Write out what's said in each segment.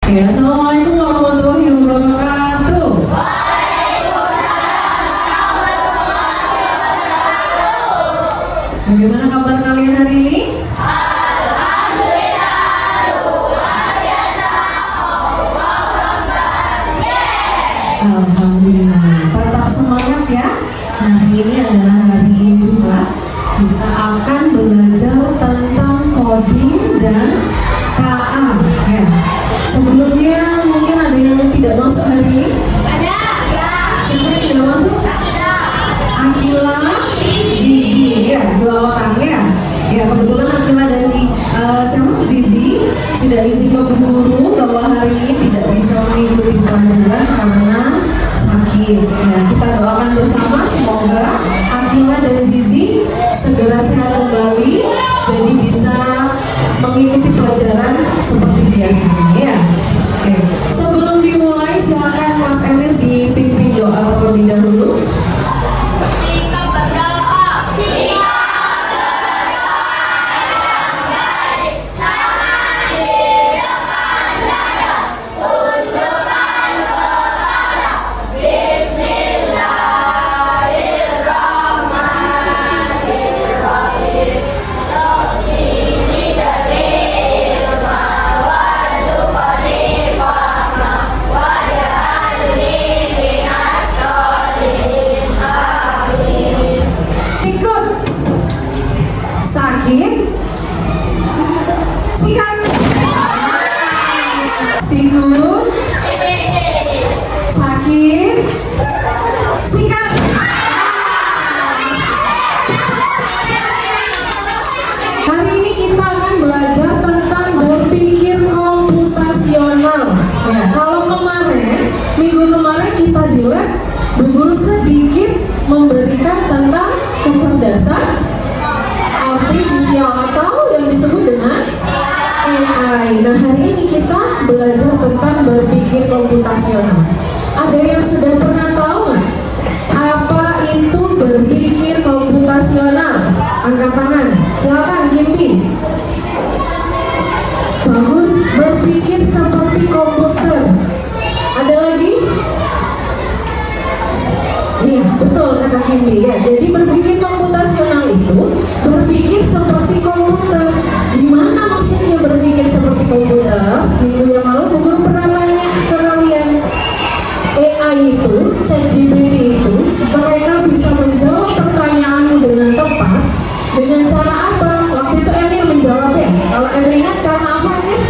Ya, Assalamualaikum warahmatullahi wabarakatuh. Bagaimana kabar kalian hari ini? Alhamdulillah. Tetap semangat ya. Hari ini adalah hari Jumat. Kita akan belajar tentang coding dan KA ya. Sebelumnya mungkin ada yang tidak masuk hari ini? Ada. Siapa yang tidak masuk? Ada. Akila, Zizi ya, 2 orang ya. Ya kebetulan Akila dan Zizi sudah izin ke guru bahwa hari ini tidak bisa mengikuti pelajaran karena sakit. Ya, kita doakan bersama semoga Akila dan Zizi segera sehat kembali, jadi bisa mengikuti pelajaran seperti biasanya ya. Oke, sebelum dimulai silakan Mas Emil dipimpin doa terlebih dahulu. Sedikit memberikan tentang kecerdasan artifisial atau yang disebut dengan AI. Nah, hari ini kita belajar tentang berpikir komputasional. Ada yang sudah pernah tahu nggak apa itu berpikir komputasional? Angkat tangan, silakan Kimbi. Bagus, berpikir seperti komputer. Ada lagi? Iya, betul kata Kimbi ya. Jadi berpikir komputasional itu berpikir seperti komputer. Gimana maksudnya berpikir seperti komputer? Minggu yang lalu Bu Guru pernah tanya ke kalian. AI itu, ChatGPT itu, mereka bisa menjawab pertanyaanmu dengan tepat. Dengan cara apa? Waktu itu Emil menjawab ya. Kalau Emil ingat karena apa Emil?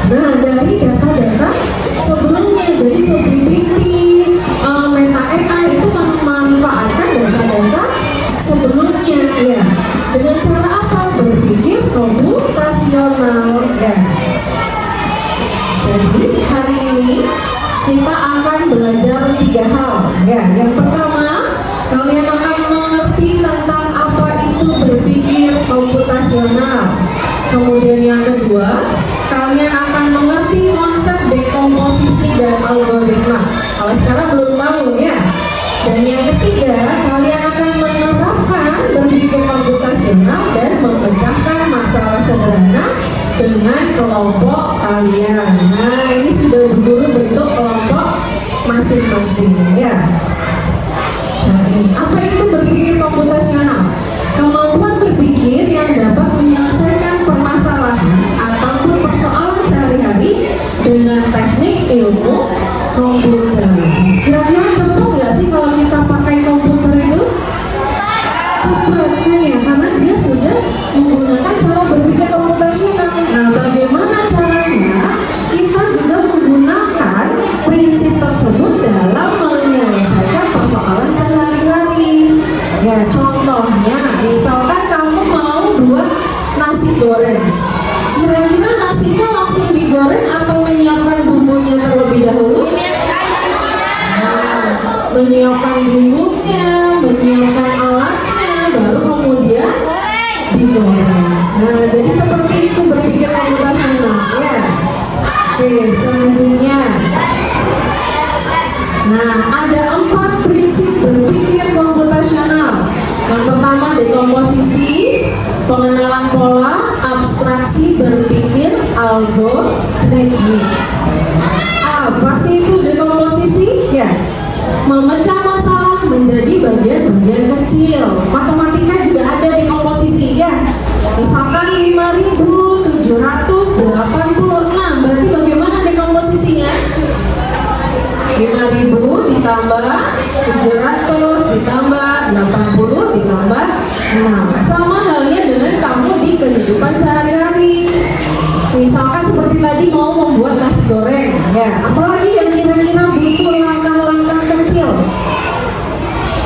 Nah, dari data-data sebelumnya. Jadi ChatGPT, Meta AI itu memanfaatkan data-data sebelumnya ya. Dengan cara apa? Berpikir komputasional ya. Jadi hari ini kita akan belajar 3 hal ya. Yang pertama, kalian akan mengerti tentang apa itu berpikir komputasional. Kemudian yang kedua, kalian akan mengerti konsep dekomposisi dan algoritma. Kalau sekarang belum tahu ya. Dan yang ketiga, kalian akan menerapkan berpikir komputasional dan memecahkan masalah sederhana dengan kelompok kalian. Nah, ini sudah berguru bentuk kelompok masing-masing ya. Nah, apa itu berpikir komputasional? Kemampuan berpikir yang dapat menyelesaikan permasalahan ataupun persoalan sehari-hari dengan teknik ilmu komputer. Kira-kira cepat nggak sih kalau kita pakai komputer itu? Cepat kan ya, karena dia sudah menggunakan cara berpikir komputasional. Nah, bagaimana caranya kita juga menggunakan prinsip tersebut dalam menyelesaikan persoalan sehari-hari? Ya, contohnya, misalkan kamu mau buat nasi goreng. Kira-kira nasinya langsung digoreng atau menyiapkan bumbunya terlebih dahulu? Nah, menyiapkan bumbunya, menyiapkan alatnya, baru kemudian digoreng. Nah, jadi seperti itu berpikir komputasional ya. Oke, selanjutnya. Nah, ada 4 prinsip berpikir komputasional. Yang pertama dekomposisi, pengenalan pola, abstrak, Dekomposisi berpikir algoritmik. Apa sih itu dekomposisi? Ya, memecah masalah menjadi bagian-bagian kecil. Matematika juga ada dekomposisi ya. Misalkan 5.786, berarti bagaimana dekomposisinya? 5.000 ditambah 700 ditambah 80 ditambah 6. Sama halnya dengan kamu di kehidupan sehari-hari. Misalkan seperti tadi mau membuat nasi goreng, ya. Apalagi yang kira-kira butuh langkah-langkah kecil.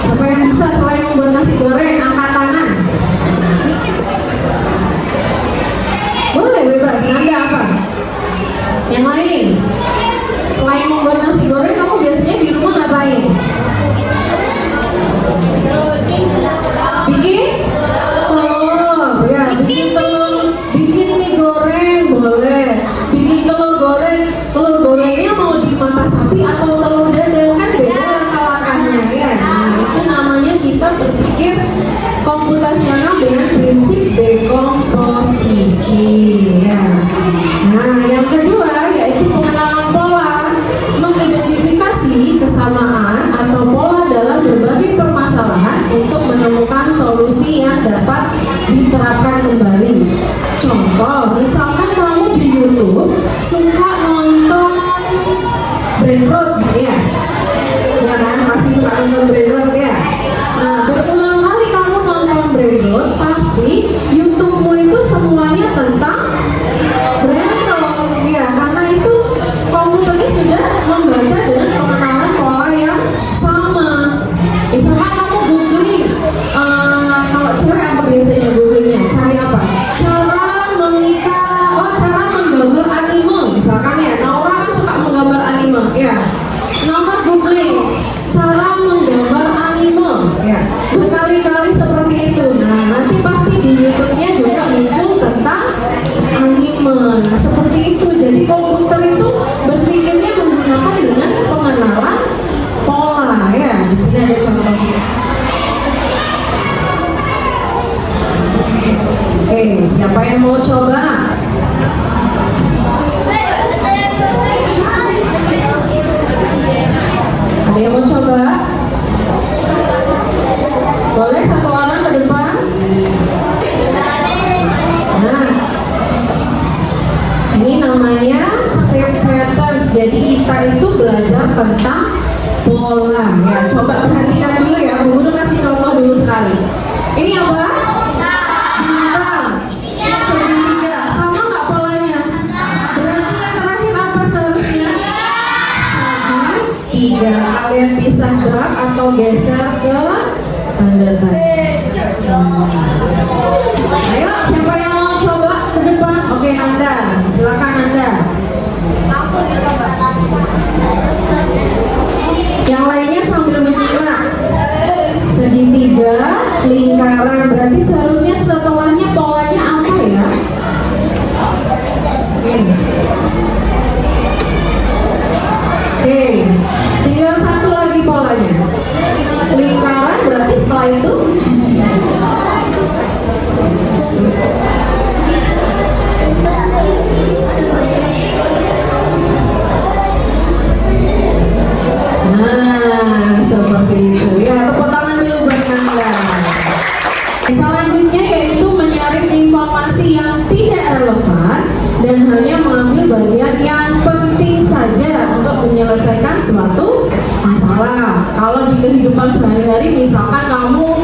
Siapa yang bisa selain membuat nasi goreng, angkat tangan. Boleh bebas. Nanda apa? Yang lain? Selain membuat nasi goreng, kamu biasanya di rumah ngapain? Bikin telur, ya, bikin telur, bikin mie goreng, boleh. Bikin telur goreng, telur gorengnya mau di mata sapi atau telur dadar, kan beda langkah-langkahnya ya. Nah, itu namanya kita berpikir komputasional dengan prinsip dekomposisi ya. Nah, yang kedua yaitu pengenalan pola, mengidentifikasi kesamaan atau pola dalam berbagai permasalahan untuk menemukan solusi yang dapat diterapkan kembali. Contoh, misalkan kamu di YouTube suka nonton Brain Rot ya, ya kan? Pasti suka nonton Brain Rot ya. Nah, berulang kali kamu nonton Brain Rot, pasti YouTube-mu itu semuanya tentang Brain Rot ya, karena itu komputernya sudah membaca dengan pengenalan pola yang sama. Misalkan kamu googling, kalau cewek apa biasanya googlingnya? Cari apa? Cara mengikat, cara menggambar anime. Misalkan ya, Naura kan suka menggambar anime ya. Naura googling cara menggambar anime ya, berkali-kali seperti itu. Nah, nanti pasti di YouTube-nya juga muncul tentang anime. Nah, seperti itu. Jadi komputer itu berpikirnya menggunakan dengan pengenalan pola ya. Di sini ada contohnya. Oke, siapa yang mau coba? Ada yang mau coba? Boleh satu orang ke depan? Nah, ini namanya shape patterns. Jadi kita itu belajar tentang pola ya. Coba perhatikan dulu ya. Bu Guru kasih contoh dulu sekali. Ini apa? Bintang. Segitiga. Sama nggak polanya? Berarti yang terakhir apa seharusnya? Segitiga. Kalian bisa drag atau geser ke tanda tanda. Ayo, siapa yang mau coba ke depan? Oke, Nanda. Silakan Nanda. Langsung dicoba. Yang lainnya sambil menyimak. Segitiga, lingkaran, berarti seharusnya setelahnya polanya apa ya? Ini. Oke, tinggal satu lagi polanya. Lingkaran berarti setelah itu nah, seperti itu ya. Tepuk tangan dulu buat Anda. Selanjutnya yaitu menyaring informasi yang tidak relevan dan hanya mengambil bagian yang penting saja untuk menyelesaikan suatu masalah. Kalau di kehidupan sehari-hari, misalkan kamu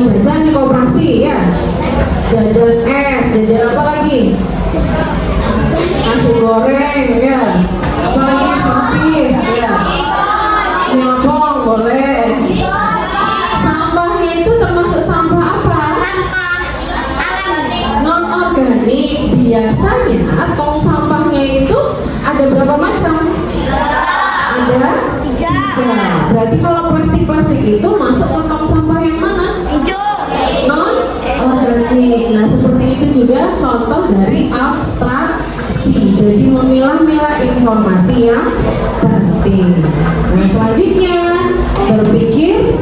jajan di koperasi ya, jajan es, jajan apa lagi? Nasi goreng ya, apa lagi? Sosis ya, nyambong boleh. Sampahnya itu termasuk sampah apa? Non organik. Biasanya tong sampahnya itu ada berapa macam? Ada 3. Berarti kalau plastik-plastik itu masuk ke tong sampah yang mana? Hijau. Non organik. Nah, seperti itu juga contoh dari abstraksi. Jadi memilah-milah informasi yang penting. Nah, selanjutnya berpikir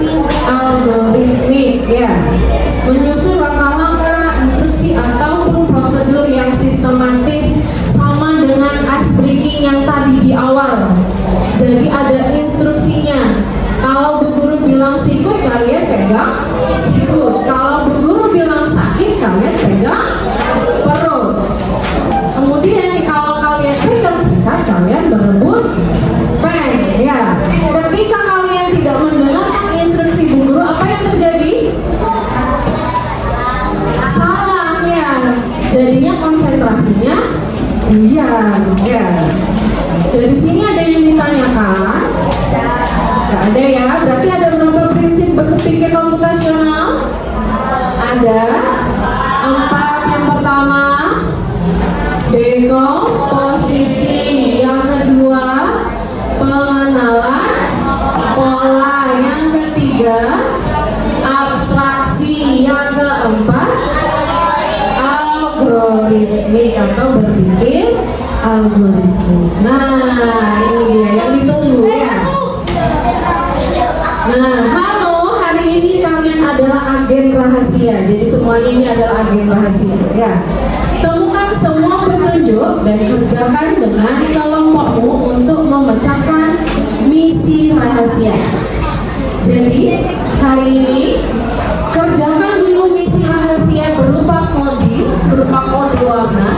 algoritmik ya, menyusun langkah-langkah, instruksi ataupun prosedur yang sistematis Iya, ya. Dari sini ada yang ditanyakan? Nggak ada ya. Berarti ada berapa prinsip berpikir komputasional? Ada 4. Yang pertama, dekomposisi. Yang kedua, pengenalan pola. Yang ketiga, abstraksi. Yang keempat, algoritmik atau berpikir algoritmik. Nah, ini dia yang ditunggu ya. Nah, halo, hari ini kalian adalah agen rahasia. Jadi semuanya ini adalah agen rahasia ya. Temukan semua petunjuk dan kerjakan dengan kelompokmu untuk memecahkan misi rahasia. Jadi hari ini kerjakan dulu misi rahasia berupa kode warna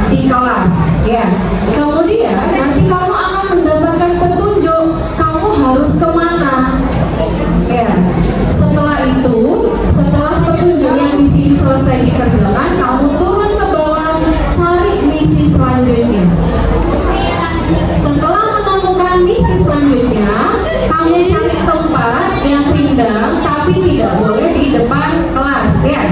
di kelas ya. Kemudian nanti kamu akan mendapatkan petunjuk kamu harus kemana ya. Setelah petunjuk yang di sini selesai dikerjakan, kamu turun ke bawah cari misi selanjutnya. Setelah menemukan misi selanjutnya, kamu cari tempat yang rindang tapi tidak boleh di depan kelas ya.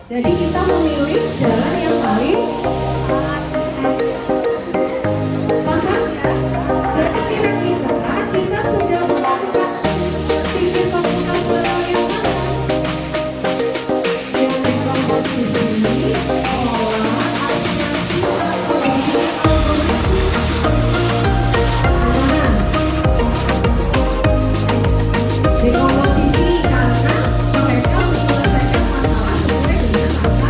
Jadi kita memilih jalan yang paling paham. Berarti kira-kira kita sudah melakukan pikir komputasional yang mana? Yang dekomposisi, pola, abstraksi, atau berpikir algoritmik. Mana? Dekomposisi karena mereka menyelesaikan masalah sesuai dengan apa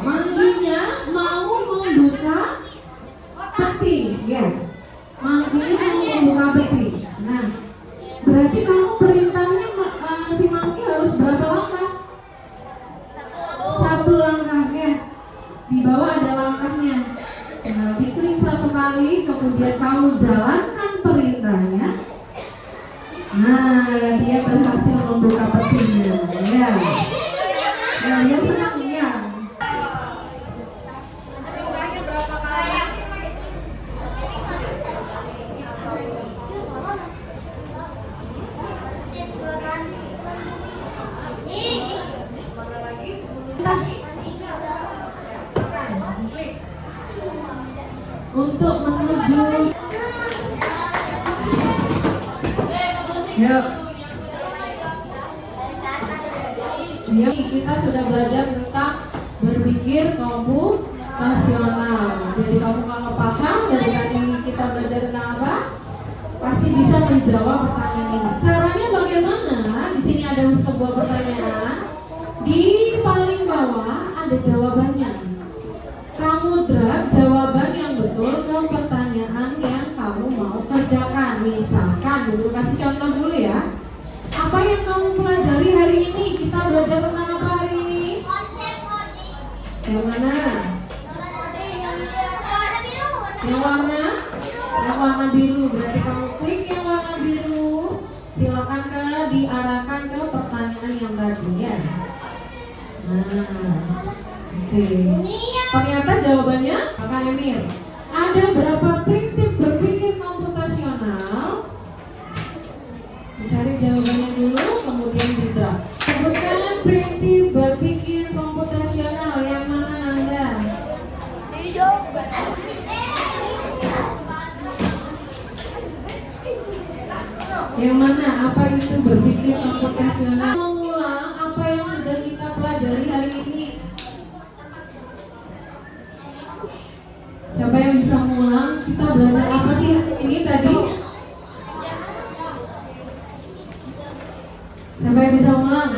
Mangginya mau membuka peti, ya. Mangginya mau membuka peti. Nah, berarti kamu perintahnya si Manggi harus berapa langkah? 1 langkah, ya. Di bawah ada langkahnya. Nah, diklik 1 kali, kemudian kamu jalankan perintahnya. Nah, dia berhasil membuka petinya, ya. Ya, dia senang, ya. Berapa kali? Untuk menuju, yuk. Ya, kita sudah belajar tentang berpikir komputasional. Jadi kamu kalau paham dari tadi kita belajar tentang apa? Pasti bisa menjawab pertanyaan ini. Caranya bagaimana? Di sini ada sebuah pertanyaan. Di paling bawah ada jawabannya. Kamu drag jawaban yang betul ke pertanyaan yang kamu mau kerjakan. Misalkan, dulu kasih contoh dulu ya. Apa yang kamu pelajari hari ini? Kita belajar tentang apa hari ini? Konsep coding. Yang mana? Yang warna? Yang warna biru. Berarti kamu klik yang warna biru. Silakan diarahkan ke pertanyaan yang tadi, ya. Nah, oke. Ternyata jawabannya, Kak Emir, ada berapa prinsip berpikir komputasional? Mencari jawabannya dulu, kemudian di-drag. Sebutkan prinsip berpikir komputasional. Yang mana Nanda? Yang mana? Apa itu berpikir komputasional? Mengulang apa yang sudah kita pelajari hari ini. Siapa yang bisa mengulang? Kita belajar apa sih ini tadi? Siapa yang bisa mengulang?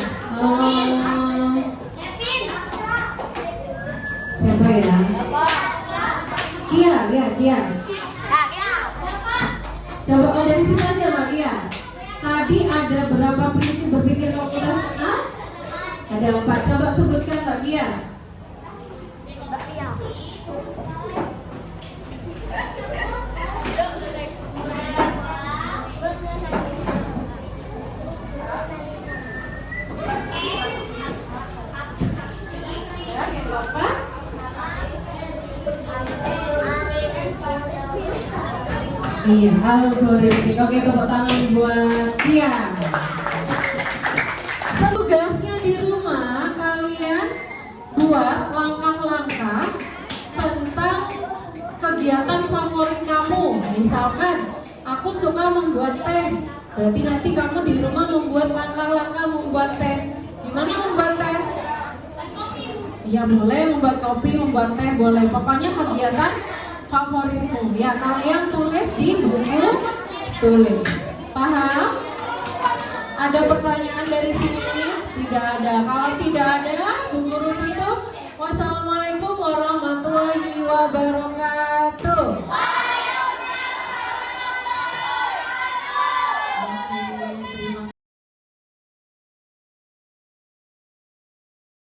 Siapa ya? Kia. Coba dari sini aja Mbak Kia. Tadi ada berapa prinsip berpikir komputasional? Ada 4. Coba sebutkan Mbak Kia. Iya, algoritmik. Oke, tepuk tangan buat Kia. Tugasnya di rumah kalian buat langkah-langkah tentang kegiatan favorit kamu. Misalkan, aku suka membuat teh. Berarti nanti kamu di rumah membuat langkah-langkah membuat teh. Gimana membuat teh? Ya boleh, membuat kopi, membuat teh boleh. Pokoknya kegiatan favoritmu, ya kalian tulis di buku tulis. Paham? Ada pertanyaan dari sini? Tidak ada. Kalau tidak ada, Bu Guru tulis.